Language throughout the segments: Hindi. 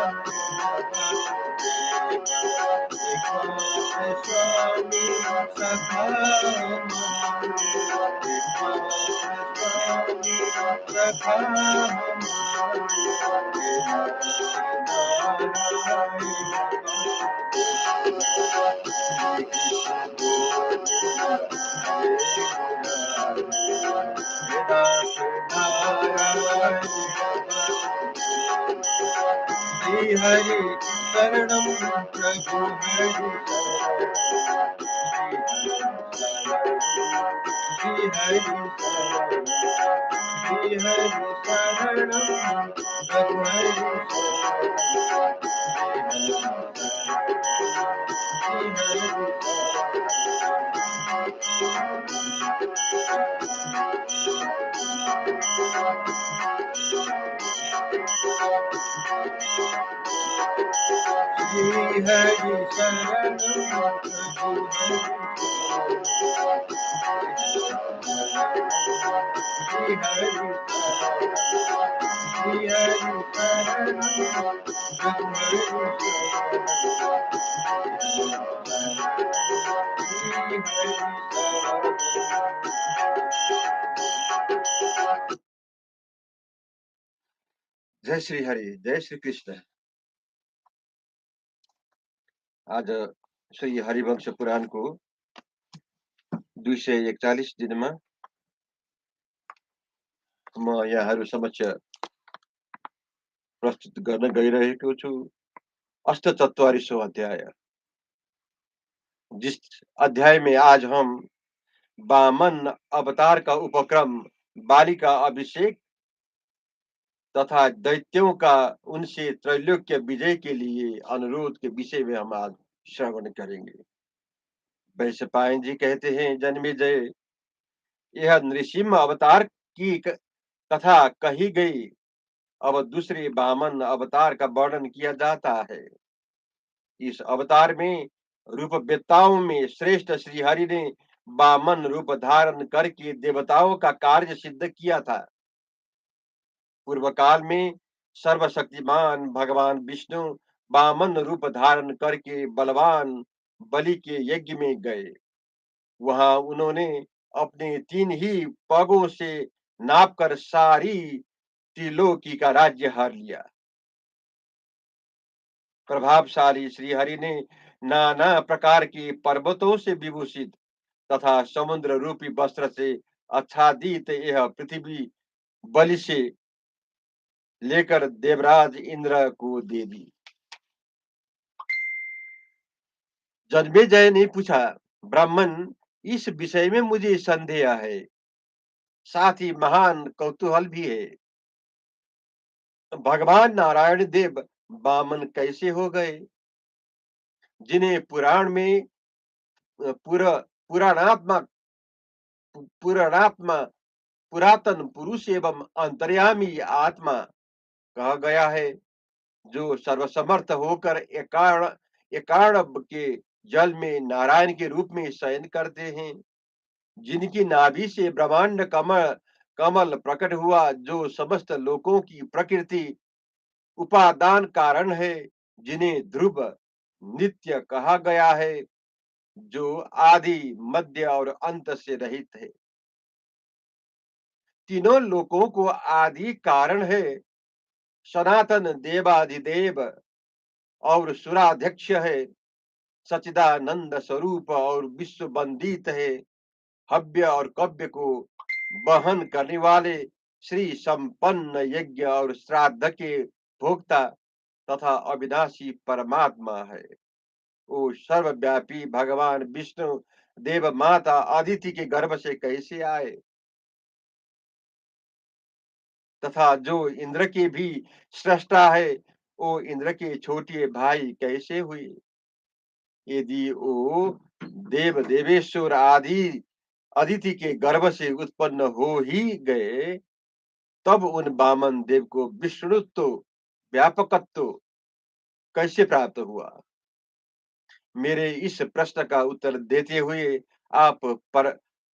स्वामी सखा स्वामी सखा श्री हरि शरणम प्रभु हरि श्री हरि शरणम प्रभु हरि श्री हरि शरणम प्रभु हरि श्री हरि शरणम प्रभु जय श्री हरि, जय श्री कृष्ण। आज श्री हरिवंश पुराण को 241 दिनमा म यहाँहरू समक्ष प्रस्तुत गर्न गइरहेको छु। अष्टचत्वारिशौं अध्याय। जिस अध्याय में आज हम वामन अवतार का उपक्रम, बाली का अभिषेक तथा दैत्यों का उनसे त्रैलोक्य विजय के लिए अनुरोध के विषय में हम आज श्रवण करेंगे। वैशंपायन जी कहते हैं, जन्मेजय, यह नृसिंह अवतार की कथा कही गई। अब दूसरे वामन अवतार का वर्णन किया जाता है। इस अवतार में रूपवेत्ताओं में श्रेष्ठ श्री हरि ने वामन रूप धारण करके देवताओं का कार्य सिद्ध किया था। पूर्व काल में सर्वशक्तिमान भगवान विष्णु वामन रूप धारण करके बलवान बलि के यज्ञ में गए। वहां उन्होंने अपने 3 ही पगों से नापकर सारी त्रिलोकी का राज्य हर लिया। प्रभावशाली श्रीहरि ने नाना प्रकार के पर्वतों से विभूषित तथा समुद्र रूपी वस्त्र से आच्छादित यह पृथ्वी बलि से लेकर देवराज इंद्र को दे दी। जन्मेजय ने पूछा, ब्राह्मण, इस विषय में मुझे संदेह है, साथ ही महान कौतूहल भी है। भगवान नारायण देव वामन कैसे हो गए, जिन्हें पुराण में पुराणात्मक पुरातन पुरुष एवं अंतर्यामी आत्मा कहा गया है, जो सर्वसमर्थ होकर एकार्णव के जल में नारायण के रूप में शयन करते हैं, जिनकी नाभि से ब्रह्मांड कमल प्रकट हुआ, जो समस्त लोकों की प्रकृति उपादान कारण है, जिन्हें ध्रुव नित्य कहा गया है, जो आदि मध्य और अंत से रहित है, तीनों लोकों को आदि कारण है, सनातन देवाधिदेव और सुराध्यक्ष है, सच्चिदानंद स्वरूप और विश्व बंदित है, हव्य और कव्य को वहन करने वाले, श्री संपन्न यज्ञ और श्राद्ध के भोक्ता तथा अविनाशी परमात्मा है। वो सर्वव्यापी भगवान विष्णु देव माता अदिति के गर्भ से कैसे आए, तथा जो इंद्र के भी सृष्टा है, वो इंद्र के छोटे भाई कैसे हुए। यदि वो देव देवेश्वर आदि अदिति के गर्भ से उत्पन्न हो ही गए, तब उन वामन देव को विष्णुत्व व्यापकत्व कैसे प्राप्त हुआ। मेरे इस प्रश्न का उत्तर देते हुए आप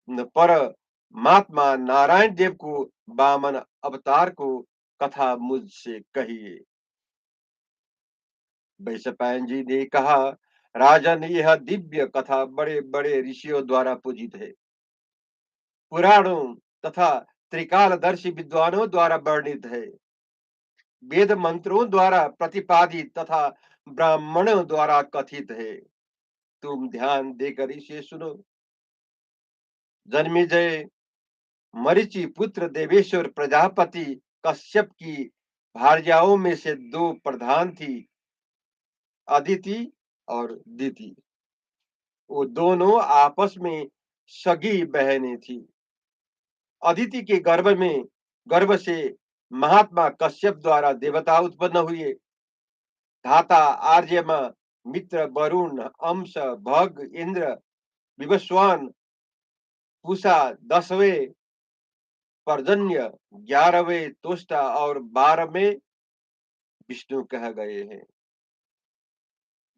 परमात्मा नारायण देव को वामन अवतार को कथा मुझसे कहिए। वैशंपायन जी ने कहा, राजन, यह दिव्य कथा बड़े बड़े ऋषियों द्वारा पूजित है, पुराणों तथा त्रिकालदर्शी विद्वानों द्वारा वर्णित है, वेद मंत्रों द्वारा प्रतिपादित तथा ब्राह्मणों द्वारा कथित है। तुम ध्यान देकर इसे सुनो। जन्मेजय, मरीचि पुत्र देवेश्वर प्रजापति कश्यप की भार्याओं में से दो प्रधान थी, अदिति और दिति। वो दोनों आपस में सगी बहनें थी। अदिति के गर्भ से महात्मा कश्यप द्वारा देवता उत्पन्न हुए। धाता आर्यमा, मित्र वरुण, अंश, भग, इंद्र, विवस्वान, पूषा 10वें, पर्जन्य 11वें, तुष्टा और 12वें विष्णु कह गए हैं।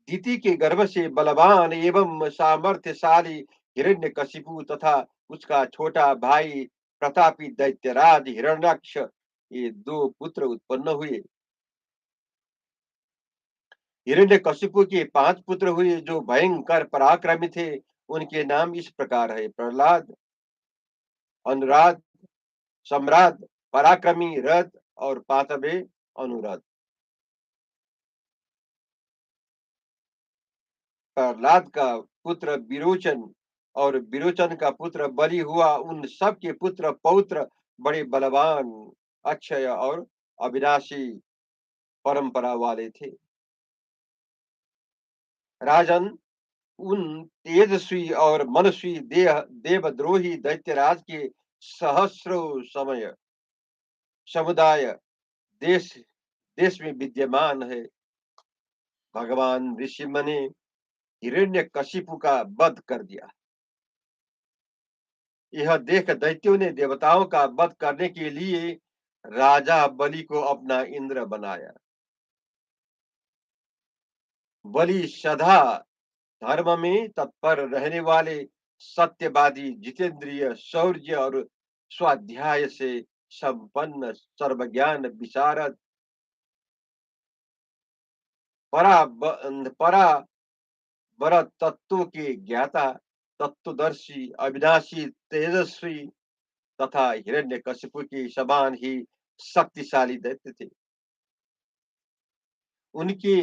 दिति के गर्भ से बलवान एवं सामर्थ्यशाली हिरण्यकशिपु तथा उसका छोटा भाई प्रतापी दैत्यराज हिरण्याक्ष, ये दो पुत्र उत्पन्न हुए। हिरण्यकशिपु के 5 पुत्र हुए जो भयंकर पराक्रमी थे। उनके नाम इस प्रकार है: प्रहलाद, अनुराग, सम्राट, पराक्रमी, रथ और 5वें अनुरथ। प्रहलाद का पुत्र विरोचन और विरोचन का पुत्र बलि हुआ। उन सब के पुत्र पौत्र बड़े बलवान, अक्षय और अविनाशी परंपरा वाले थे। राजन, उन तेजस्वी और मनस्वी देवद्रोही दैत्यराज के सहस्रों समय समुदाय देश देश में विद्यमान है। भगवान ऋषि ने हिरण्यकशिपु का वध कर दिया। यह देख दैत्यों ने देवताओं का वध करने के लिए राजा बलि को अपना इंद्र बनाया। बलि सदा धर्म में तत्पर रहने वाले, सत्यवादी, जितेंद्रिय, शौर्य और स्वाध्याय से संपन्न, सर्वज्ञान विशारद, पराबर तत्वों के ज्ञाता, तत्वदर्शी, अविनाशी, तेजस्वी तथा हिरण्यकशिपु के समान ही शक्तिशाली दैत्य थे। उनके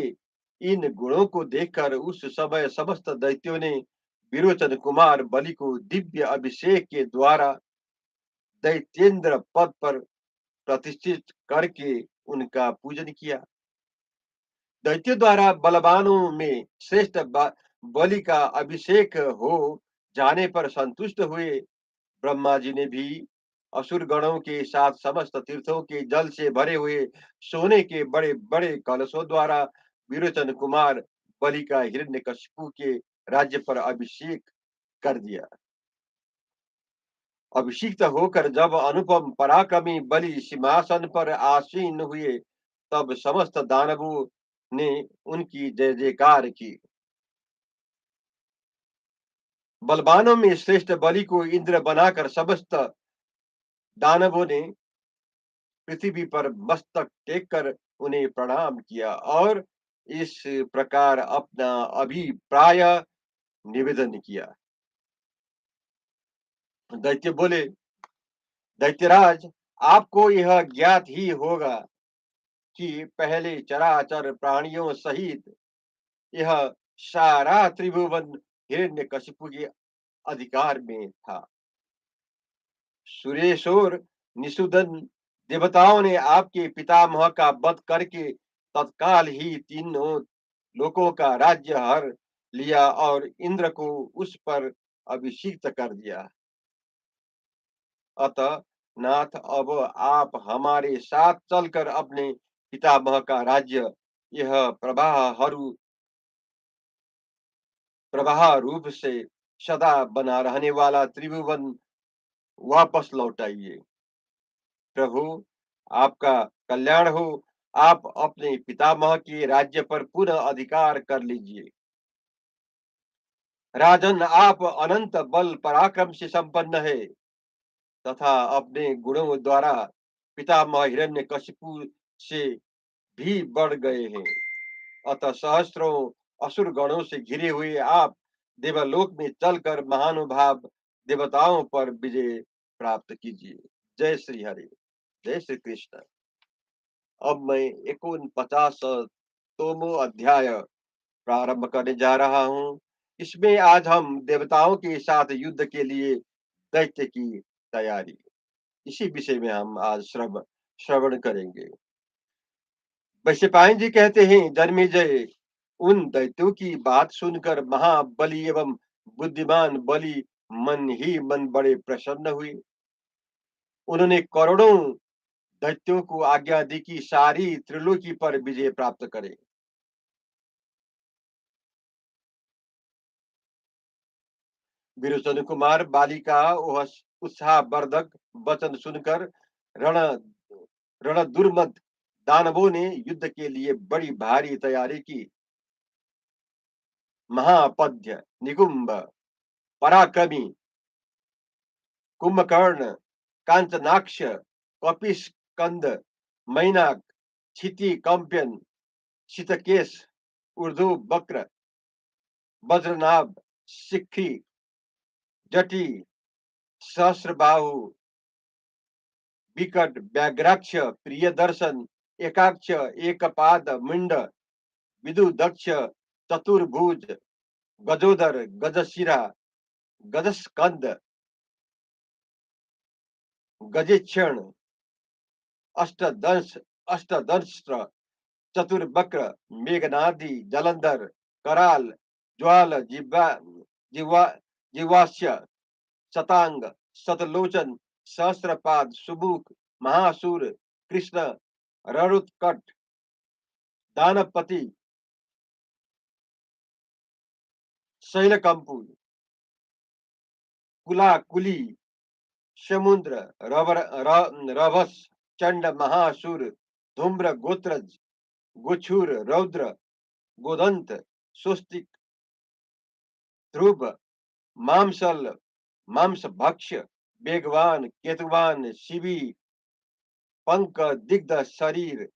इन गुणों को देखकर उस समय समस्त दैत्यों ने विरोचन कुमार बलि को दिव्य अभिषेक के द्वारा दैत्येंद्र पद पर प्रतिष्ठित करके उनका पूजन किया। दैत्य द्वारा बलवानों में श्रेष्ठ बलि का अभिषेक हो जाने पर संतुष्ट हुए ब्रह्मा जी ने भी असुर गणों के साथ समस्त तीर्थों के जल से भरे हुए सोने के बड़े बड़े कलशों द्वारा विरोचन कुमार बलि का हिरण्यकशिपु के राज्य पर अभिषेक कर दिया। अभिषिक्त होकर जब अनुपम पराक्रमी बलि सिंहासन पर आसीन हुए, तब समस्त दानवों ने उनकी जय जयकार की। बलवानों में श्रेष्ठ बलि को इंद्र बनाकर समस्त दानवों ने पृथ्वी पर मस्तक टेक कर उन्हें प्रणाम किया और इस प्रकार अपना अभिप्राय निवेदन किया। दैत्य बोले, दैत्यराज, आपको यह ज्ञात ही होगा कि पहले चराचर प्राणियों सहित यह सारा त्रिभुवन हिरण्यकशिपु के अधिकार में था। सुरेशोर निषुदन देवताओं ने आपके पितामह का वध करके तत्काल ही तीनों लोकों का राज्य हर लिया और इंद्र को उस पर अभिषिक्त कर दिया। अतः नाथ, अब आप हमारे साथ चलकर अपने पितामह का राज्य, यह प्रवाह रूप से सदा बना रहने वाला त्रिभुवन वापस लौटाइए। प्रभु, आपका कल्याण हो। आप अपने पितामह के राज्य पर पुनः अधिकार कर लीजिए। राजन, आप अनंत बल पराक्रम से संपन्न है तथा अपने गुणों द्वारा पितामह हिरण्यकशिपु से भी बढ़ गए हैं। अतः सहस्त्रों असुर गणों से घिरे हुए आप देवलोक में चलकर महानुभाव देवताओं पर विजय प्राप्त कीजिए। जय श्री हरि, जय श्री कृष्ण। अब मैं 49तमो अध्याय प्रारंभ करने जा रहा हूँ। इसमें आज हम देवताओं के साथ युद्ध के लिए दैत्य की तैयारी, इसी विषय में हम आज श्रवण करेंगे। वैशंपायन जी कहते हैं, जन्मेजय, उन दैत्यों की बात सुनकर महाबली एवं बुद्धिमान बलि मन ही मन बड़े प्रसन्न हुए। उन्होंने करोड़ों दैत्यों को आज्ञा दी कि सारी त्रिलोकी पर विजय प्राप्त करें। विरोचन कुमार बाली का वह उत्साहवर्धक वचन सुनकर रण रणदुर्मद दानवों ने युद्ध के लिए बड़ी भारी तैयारी की। महापद्य, निकुंभ, पराक्रमी, कुंभकर्ण, कांचनाक्ष, कपिस्कंद, मैनाक, क्षिति कंपियन, शीतकेश, ऊर्ध्व वक्र, वज्रनाभ, शिखी, जटी, सहस्रबाहु, विकट, व्याघ्राक्ष, प्रियदर्शन, एकाक्ष, एकपाद, मुंड, विदुदक्ष, चतुर्भुज, गजोदर, गजशिरा, गजस्कंद, गजेक्षण, अष्टदंश, अष्टदंष्ट्र, चतुर्वक्र, मेघनादी, जलंधर, कराल, ज्वाल, जिवा जिवास्य, शतांग, शतलोचन, सहस्रपाद, सुमुख, महासुर, कृष्ण, ररुत्कट, दानपति, शैलकंपु, कुलाकुली, समुद्र, रभस, चंड, महासुर, धूम्र, गोत्रज, गोछुर, रौद्र, गोदंत, स्वस्तिक, ध्रुव, मामसल, मांसभक्ष, वेगवान, केतुवान, शिवी, पंक, दिग्ध शरीर,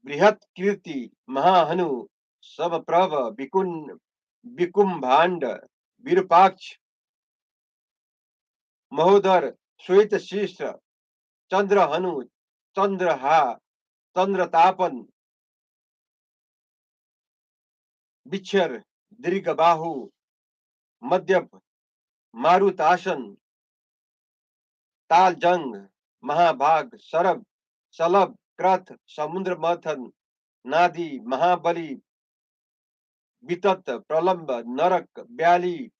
बृहत कीर्ति, महाहनु, समप्रभ, विकुंभांड, विरूपाक्ष, महोदर, श्वेत शीर्ष, चंद्रहनु, चंद्रहा, चंद्रतापन, बिच्छर, दीर्घबाहु, मध्यप, मारुतासन, तालजंग, महाभाग, सरब, सलब, क्रथ, समुद्र मथन, नादी, महाबली, वितत, प्रलंब, नरक, ब्याली,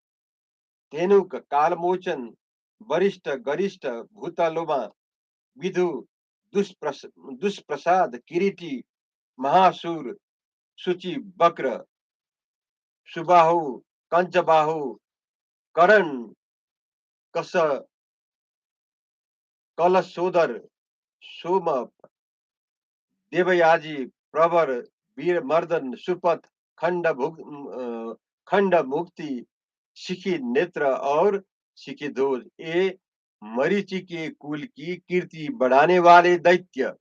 धेनुक, कालमोचन, वरिष्ठ, गरिष्ठ, भूतलोमा, विधु, दुष्प्रसाद, किरीटी, महासूर, शुचि, वक्र, सुबाहु, कंचबाहु, करण, कस, कलशोदर, सोम, देवयाजी, प्रवर, वीर मर्दन, सुपथ, खंड मुक्ति, शिखी नेत्र और शिखी ध्वज, ये मरीचि के कुल की कीर्ति बढ़ाने वाले दैत्य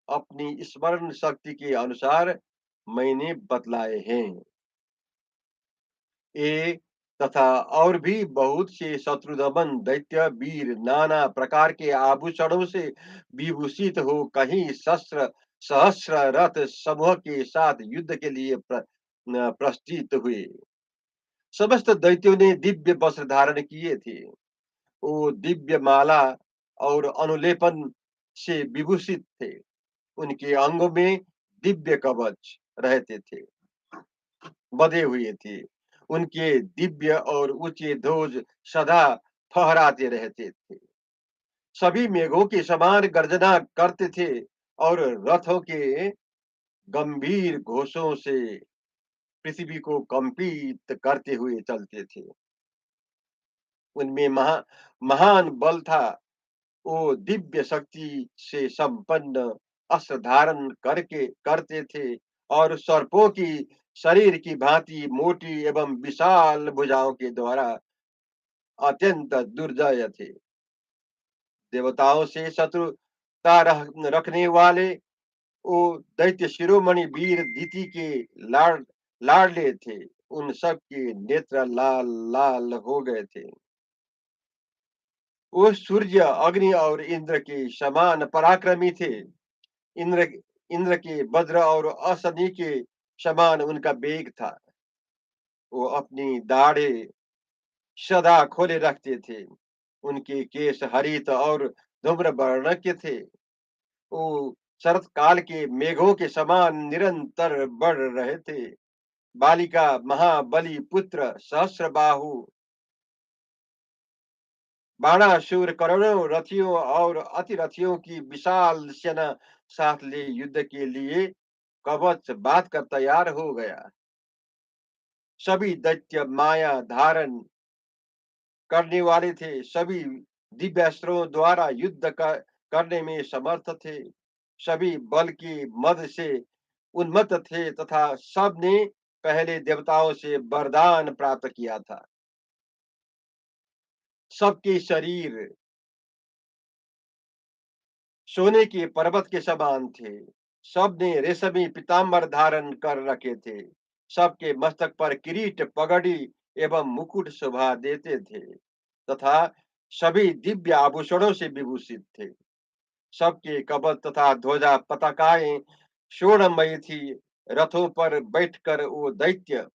अपनी स्मरण शक्ति के अनुसार मैंने बतलाए हैं। ये तथा और भी बहुत से शत्रुदमन दैत्य वीर नाना प्रकार के आभूषणों से विभूषित हो कहीं शस्त्र सहस्र रथ समूह के साथ युद्ध के लिए प्रस्थित हुए। समस्त दैत्यों ने दिव्य वस्त्र धारण किए थे। वो दिव्य माला और अनुलेपन से विभूषित थे। उनके अंगों में दिव्य कवच रहते थे, बधे हुए थे। उनके दिव्य और ऊंचे ध्वज सदा फहराते रहते थे। सभी मेघों के समान गर्जना करते थे और रथों के गंभीर घोषों से पृथ्वी को कंपित करते हुए चलते थे। उनमें महान बल था। वो दिव्य शक्ति से संपन्न अस्त्र धारण करके करते थे और सर्पों की शरीर की भांति मोटी एवं विशाल भुजाओं के द्वारा अत्यंत दुर्जय थे। देवताओं से शत्रुता रखने वाले वो दैत्य शिरोमणि वीर दीति के लाड लाडले थे। उन सब के नेत्र लाल लाल हो गए थे। वो सूर्य, अग्नि और इंद्र के समान पराक्रमी थे। इंद्र इंद्र के वज्र और असनी के समान उनका वेग था। वो अपनी दाढ़ें सदा खोले रखते थे। उनके केश हरित और धूम्र वर्ण के थे। वो शरत काल के मेघों के समान निरंतर बढ़ रहे थे। बालिका महाबली पुत्र सहस्रबाहु बाणासुर करोड़ों रथियों और अतिरथियों की विशाल सेना साथ ले युद्ध के लिए कवच बांध कर तैयार हो गया। सभी दैत्य माया धारण करने वाले थे। सभी दिव्यास्त्रों द्वारा करने में समर्थ थे। सभी बल की मद से उन्मत्त थे तथा सब ने पहले देवताओं से वरदान प्राप्त किया था। सबके शरीर सोने के पर्वत के समान थे। सब ने रेशमी पीताम्बर धारण कर रखे थे। सबके मस्तक पर किरीट, पगड़ी एवं मुकुट शोभा देते थे तथा सभी दिव्य आभूषणों से विभूषित थे। सबके कवच तथा ध्वजा पताकाएं स्वर्णमयी थी। रथों पर बैठकर वो दैत्य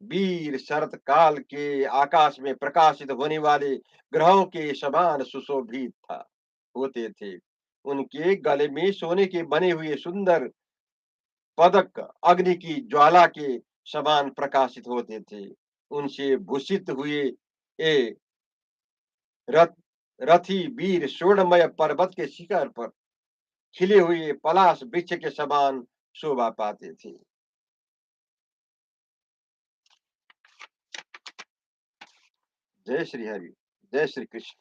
वीर शरत काल के आकाश में प्रकाशित होने वाले ग्रहों के समान सुशोभित था होते थे। उनके गले में सोने के बने हुए सुंदर पदक अग्नि की ज्वाला के समान प्रकाशित होते थे। उनसे भूषित हुए ये रथ रथी वीर स्वर्णमय पर्वत के शिखर पर खिले हुए पलाश वृक्ष के समान शोभा पाते थे। जय श्री हरि। जय श्री कृष्ण।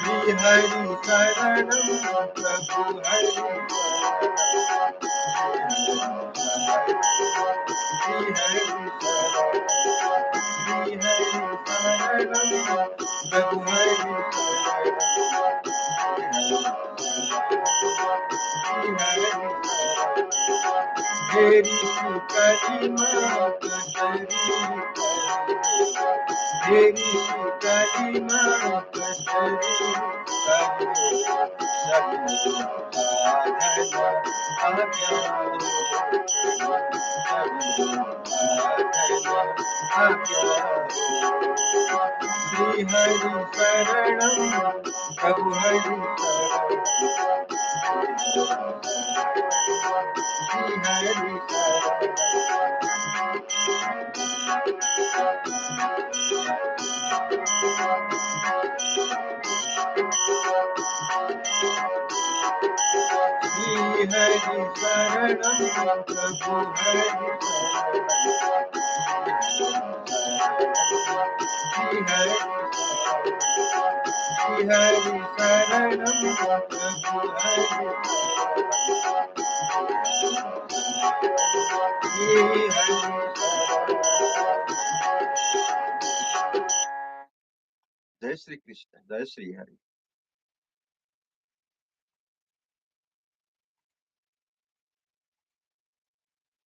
श्री हरि शरणम प्रभु हरि श्री हरि शरणम प्रभु हरि तेरी करी मात तेरी करी मात श्री हरि शरणम प्रभु हरि श्री हरि श्री हरि शरणम प्रभु हरि श्री हरि शरणम प्रभु हरि श्री हरि जय श्री कृष्ण। जय श्री हरि।